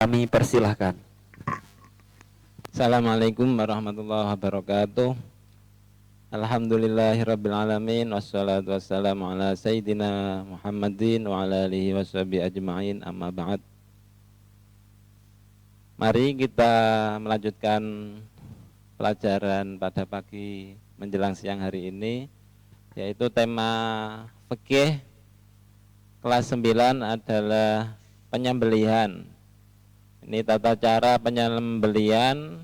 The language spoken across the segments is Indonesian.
Kami persilahkan. Assalamualaikum warahmatullahi wabarakatuh. Alhamdulillahirrabbilalamin. Wassalatu wassalamu ala sayyidina Muhammadin wa ala alihi washabihi ajma'in, amma ba'd. Mari kita melanjutkan pelajaran pada pagi menjelang siang hari ini, yaitu tema fikih kelas 9 adalah penyembelihan. Ini tata cara penyembelihan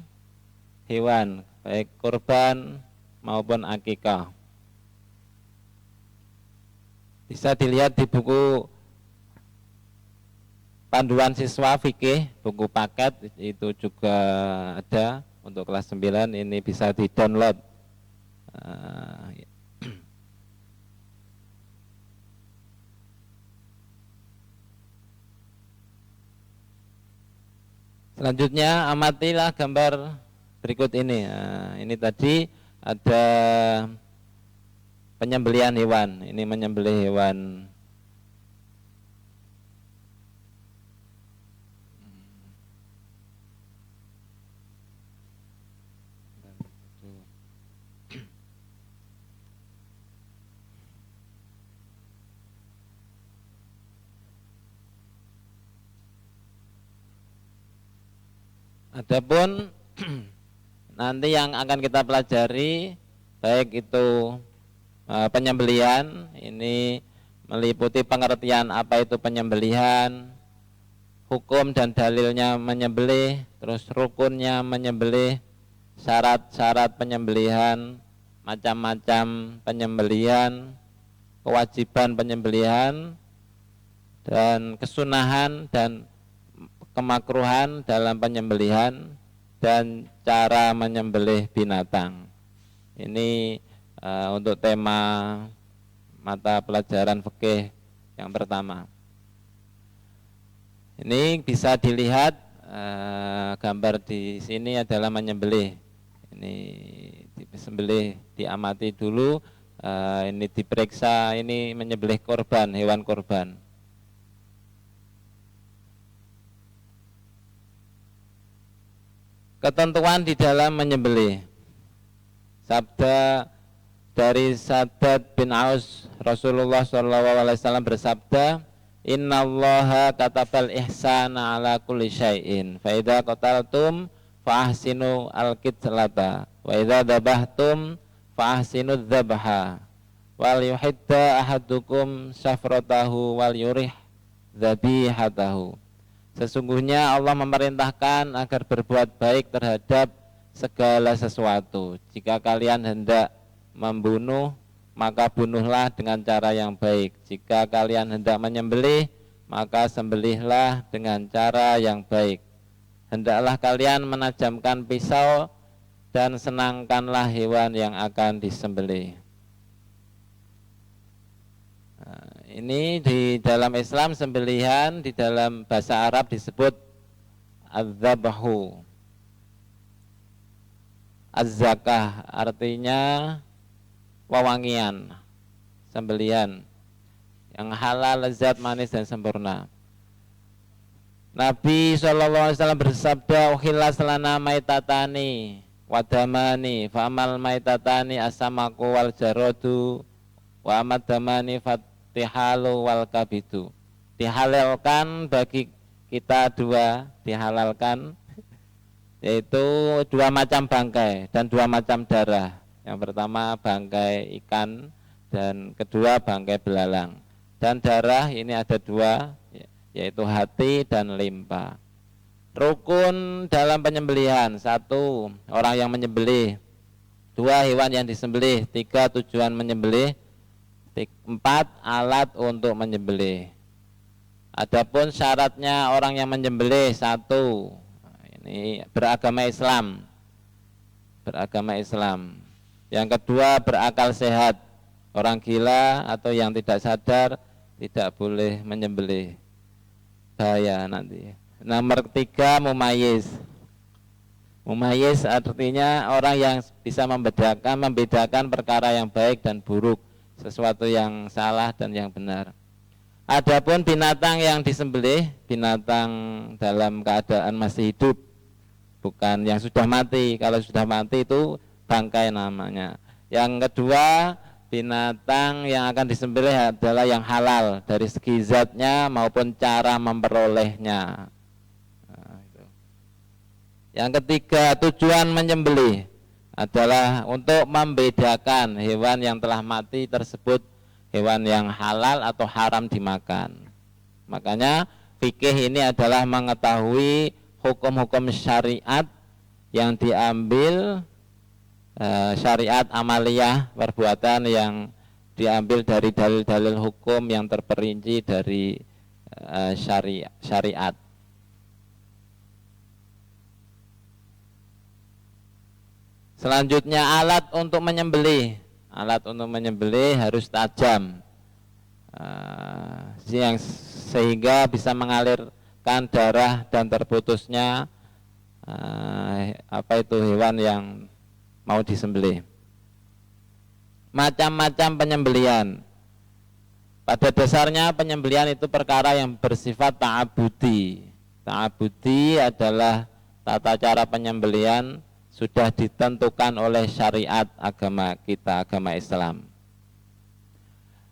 hewan, baik kurban maupun akikah. Bisa dilihat di buku panduan siswa fikih, buku paket itu juga ada untuk kelas 9, ini bisa di-download. Selanjutnya amatilah gambar berikut ini. Nah, ini tadi ada penyembelihan hewan. Ini menyembelih hewan Adapun nanti yang akan kita pelajari baik itu penyembelihan, ini meliputi pengertian apa itu penyembelihan, hukum dan dalilnya menyembelih, terus rukunnya menyembelih, syarat-syarat penyembelihan, macam-macam penyembelihan, kewajiban penyembelihan, dan kesunahan dan kemakruhan dalam penyembelihan, dan cara menyembelih binatang. Ini untuk tema mata pelajaran fikih yang pertama. Ini bisa dilihat gambar di sini adalah menyembelih. Ini disembelih, diamati dulu. Ini diperiksa, ini menyembelih korban, hewan korban. Ketentuan di dalam menyembelih. Sabda dari Saddad bin Aus, Rasulullah SAW bersabda, Innallaha katabal ihsana ala kulli syai'in, fa idza qataltum fa ahsinu al-qitlata, wa idza dabahtum fa ahsinu dzabha, wal yuhidda ahadukum syafratahu wal yurih dzabihatahu. Sesungguhnya Allah memerintahkan agar berbuat baik terhadap segala sesuatu. Jika kalian hendak membunuh, maka bunuhlah dengan cara yang baik. Jika kalian hendak menyembelih, maka sembelihlah dengan cara yang baik. Hendaklah kalian menajamkan pisau dan senangkanlah hewan yang akan disembelih. Ini di dalam Islam sembelihan di dalam bahasa Arab disebut az-zabahu. Az-zakah artinya wewangian, sembelihan yang halal, lezat, manis dan sempurna. Nabi SAW bersabda, "Uhillas lana maitatani wadamani, fa'amal maitatani asamaku wal jarodu, wa amad damani fatihalu wal kabidu." Dihalalkan bagi kita dua, dihalalkan yaitu dua macam bangkai dan dua macam darah. Yang pertama bangkai ikan dan kedua bangkai belalang. Dan darah ini ada dua, yaitu hati dan limpa. Rukun dalam penyembelihan: satu, orang yang menyembelih; dua, hewan yang disembelih; tiga, tujuan menyembelih; empat, alat untuk menyembelih. Adapun syaratnya orang yang menyembelih: satu, ini beragama Islam. Beragama Islam. Yang kedua, berakal sehat. Orang gila atau yang tidak sadar tidak boleh menyembelih, bahaya nanti. Nomor tiga, mumayyiz. Mumayyiz artinya orang yang bisa membedakan perkara yang baik dan buruk, sesuatu yang salah dan yang benar. Adapun binatang yang disembelih, binatang dalam keadaan masih hidup, bukan yang sudah mati. Kalau sudah mati itu bangkai namanya. Yang kedua, binatang yang akan disembelih adalah yang halal dari segi zatnya maupun cara memperolehnya. Nah, itu. Yang ketiga, tujuan menyembelih adalah untuk membedakan hewan yang telah mati tersebut hewan yang halal atau haram dimakan. Makanya fikih ini adalah mengetahui hukum-hukum syariat yang diambil, syariat amaliyah perbuatan yang diambil dari dalil-dalil hukum yang terperinci dari syariat. Selanjutnya alat untuk menyembelih. Alat untuk menyembelih harus tajam, sehingga bisa mengalirkan darah dan terputusnya hewan yang mau disembelih. Macam-macam penyembelihan. Pada dasarnya penyembelihan itu perkara yang bersifat ta'abudi. Ta'abudi adalah tata cara penyembelihan sudah ditentukan oleh syariat agama kita, agama Islam.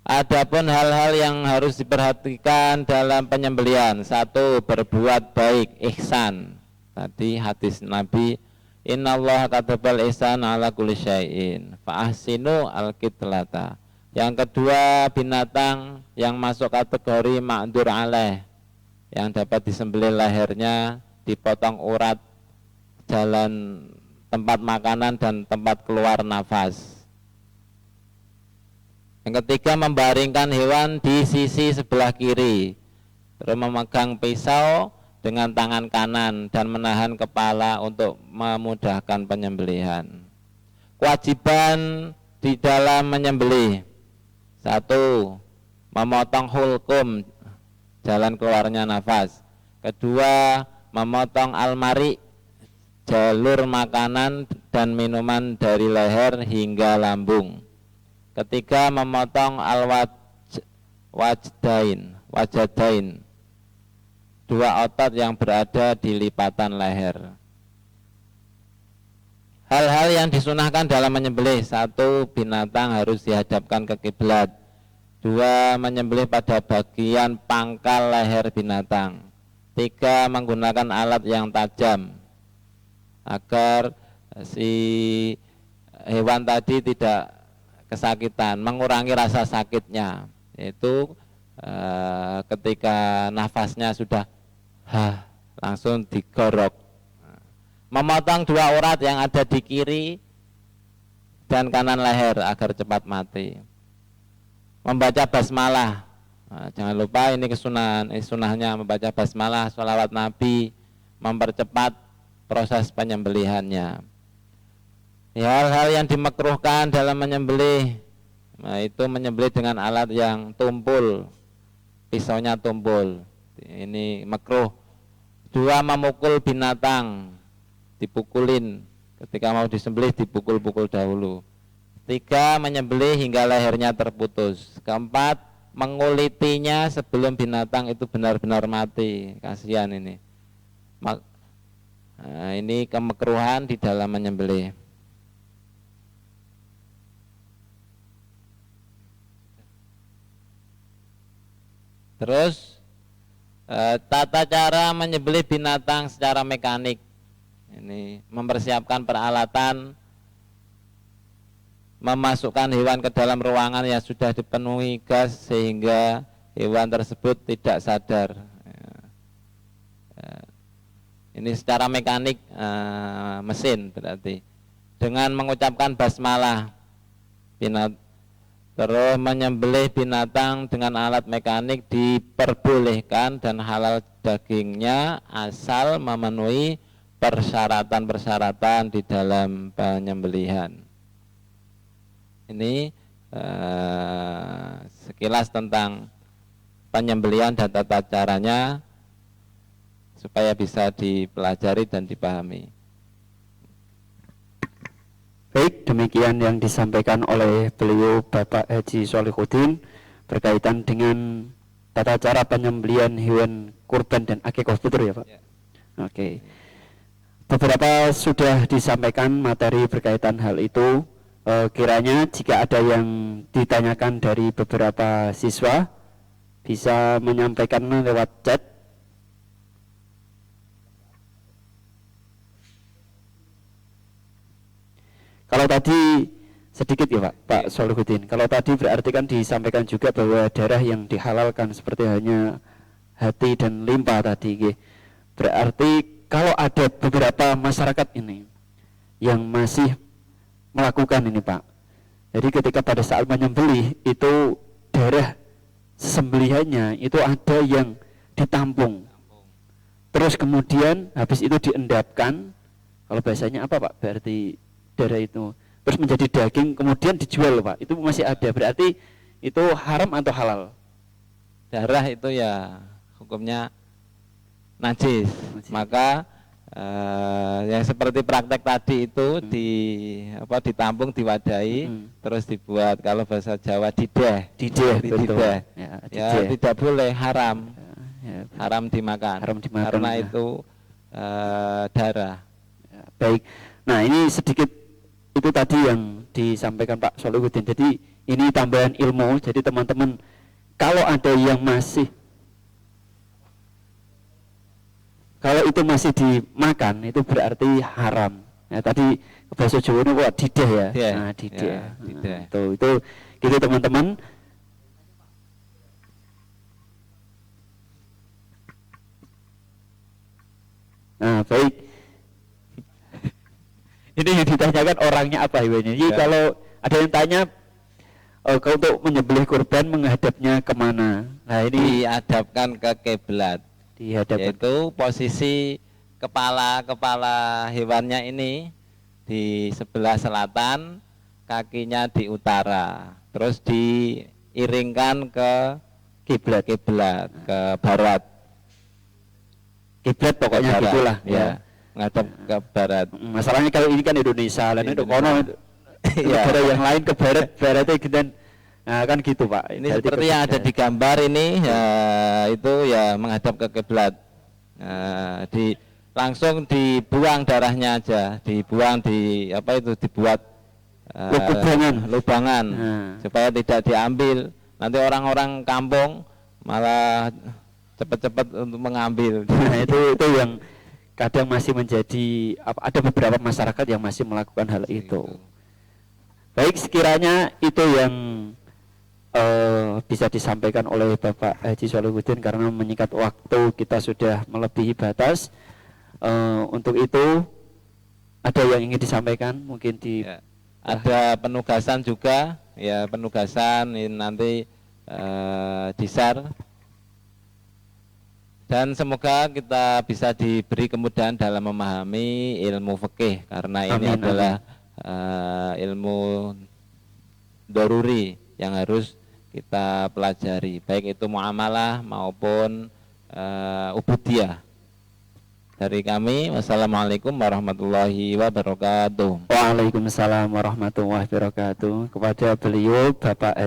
Adapun hal-hal yang harus diperhatikan dalam penyembelihan, satu, berbuat baik, ihsan. Tadi hadis Nabi, innallaha katabal ihsan ala kulli syai'in fa ahsinu al-qitlata. Yang kedua, binatang yang masuk kategori ma'dur alaih, yang dapat disembelih lehernya, dipotong urat, jalan tempat makanan dan tempat keluar nafas. Yang ketiga, membaringkan hewan di sisi sebelah kiri, terus memegang pisau dengan tangan kanan dan menahan kepala untuk memudahkan penyembelihan. Kewajiban di dalam menyembelih, satu, memotong hulkum, jalan keluarnya nafas. Kedua, memotong almari, jalur makanan dan minuman dari leher hingga lambung. Ketiga, memotong wajadain, dua otot yang berada di lipatan leher. Hal-hal yang disunahkan dalam menyembelih, satu, binatang harus dihadapkan ke kiblat. Dua, menyembelih pada bagian pangkal leher binatang. Tiga, menggunakan alat yang tajam agar si hewan tadi tidak kesakitan, mengurangi rasa sakitnya. Yaitu ketika nafasnya sudah langsung digorok. Memotong dua urat yang ada di kiri dan kanan leher agar cepat mati. Membaca basmalah, jangan lupa ini kesunahan, sunahnya membaca basmalah, sholawat Nabi, mempercepat proses penyembelihannya. Ya, hal-hal yang dimakruhkan dalam menyembelih, itu menyembelih dengan alat yang tumpul, pisaunya tumpul, ini makruh. Dua, memukul binatang, dipukulin, ketika mau disembelih dipukul-pukul dahulu. Tiga, menyembelih hingga lehernya terputus. Keempat, mengulitinya sebelum binatang itu benar-benar mati, kasihan ini. Nah, ini kemekruhan di dalam menyembelih. Terus tata cara menyembelih binatang secara mekanik. Ini mempersiapkan peralatan, memasukkan hewan ke dalam ruangan yang sudah dipenuhi gas sehingga hewan tersebut tidak sadar. Ini secara mekanik mesin berarti. Dengan mengucapkan basmalah, terus menyembelih binatang dengan alat mekanik diperbolehkan dan halal dagingnya asal memenuhi persyaratan-persyaratan di dalam penyembelihan. Ini sekilas tentang penyembelihan dan tata caranya supaya bisa dipelajari dan dipahami. Baik, demikian yang disampaikan oleh beliau Bapak Haji Sholihuddin berkaitan dengan tata cara penyembelihan hewan kurban dan akikah, betul ya Pak? Ya. Oke. Beberapa sudah disampaikan materi berkaitan hal itu. Kiranya jika ada yang ditanyakan dari beberapa siswa bisa menyampaikan lewat chat. Kalau tadi sedikit ya Pak Solihuddin. Kalau tadi berarti kan disampaikan juga bahwa darah yang dihalalkan seperti hanya hati dan limpa tadi. Berarti kalau ada beberapa masyarakat ini yang masih melakukan ini Pak. Jadi ketika pada saat menyembelih itu darah sembelihannya itu ada yang ditampung. Terus kemudian habis itu diendapkan. Kalau bahasanya apa Pak? Berarti darah itu terus menjadi daging kemudian dijual Pak. Itu masih ada. Berarti itu haram atau halal? Darah itu ya hukumnya najis. Maka yang seperti praktek tadi itu ditampung, diwadahi, terus dibuat kalau bahasa Jawa dideh. Betul. Ya, tidak boleh, haram. Haram dimakan. Karena itu darah. Ya, baik. Nah, ini sedikit itu tadi yang disampaikan Pak Solihuddin. Jadi ini tambahan ilmu. Jadi teman-teman kalau ada yang masih itu masih dimakan itu berarti haram. Ya, tadi bahasa Jawa itu kok dideh ya. Nah, dideh. Ya, dideh. Nah, itu gitu teman-teman. Nah, baik. Ini yang ditanyakan orangnya apa hewannya. Jadi Ya. kalau ada yang tanya kalau untuk menyembelih kurban menghadapnya kemana? Nah, ini Dihadapkan ke kiblat. dihadapkan. Yaitu posisi kepala hewannya ini di sebelah selatan, kakinya di utara, terus diiringkan ke kiblat ke barat. Kiblat pokoknya gitulah ya. Ngadep ke barat. Masalahnya kalau ini kan Indonesia, lain itu kono negara yang lain ke baratnya gitu. Nah, kan gitu Pak. Ini seperti yang ada di gambar ini ya, itu ya menghadap ke kiblat. Langsung dibuang darahnya aja, dibuang dibuat lubangan supaya tidak diambil. Nanti orang-orang kampung malah cepat-cepat untuk mengambil. Nah, itu yang kadang masih menjadi ada beberapa masyarakat yang masih melakukan hal itu. Baik, sekiranya itu yang bisa disampaikan oleh Bapak Haji Solihuddin karena menyingkat waktu kita sudah melebihi batas. Untuk itu ada yang ingin disampaikan mungkin ada penugasan juga ya, penugasan ini nanti disar, dan semoga kita bisa diberi kemudahan dalam memahami ilmu fikih karena ini adalah ilmu daruri yang harus kita pelajari, baik itu muamalah maupun ubudiyah. Dari kami, wassalamualaikum warahmatullahi wabarakatuh. Waalaikumsalam warahmatullahi wabarakatuh. Kepada beliau Bapak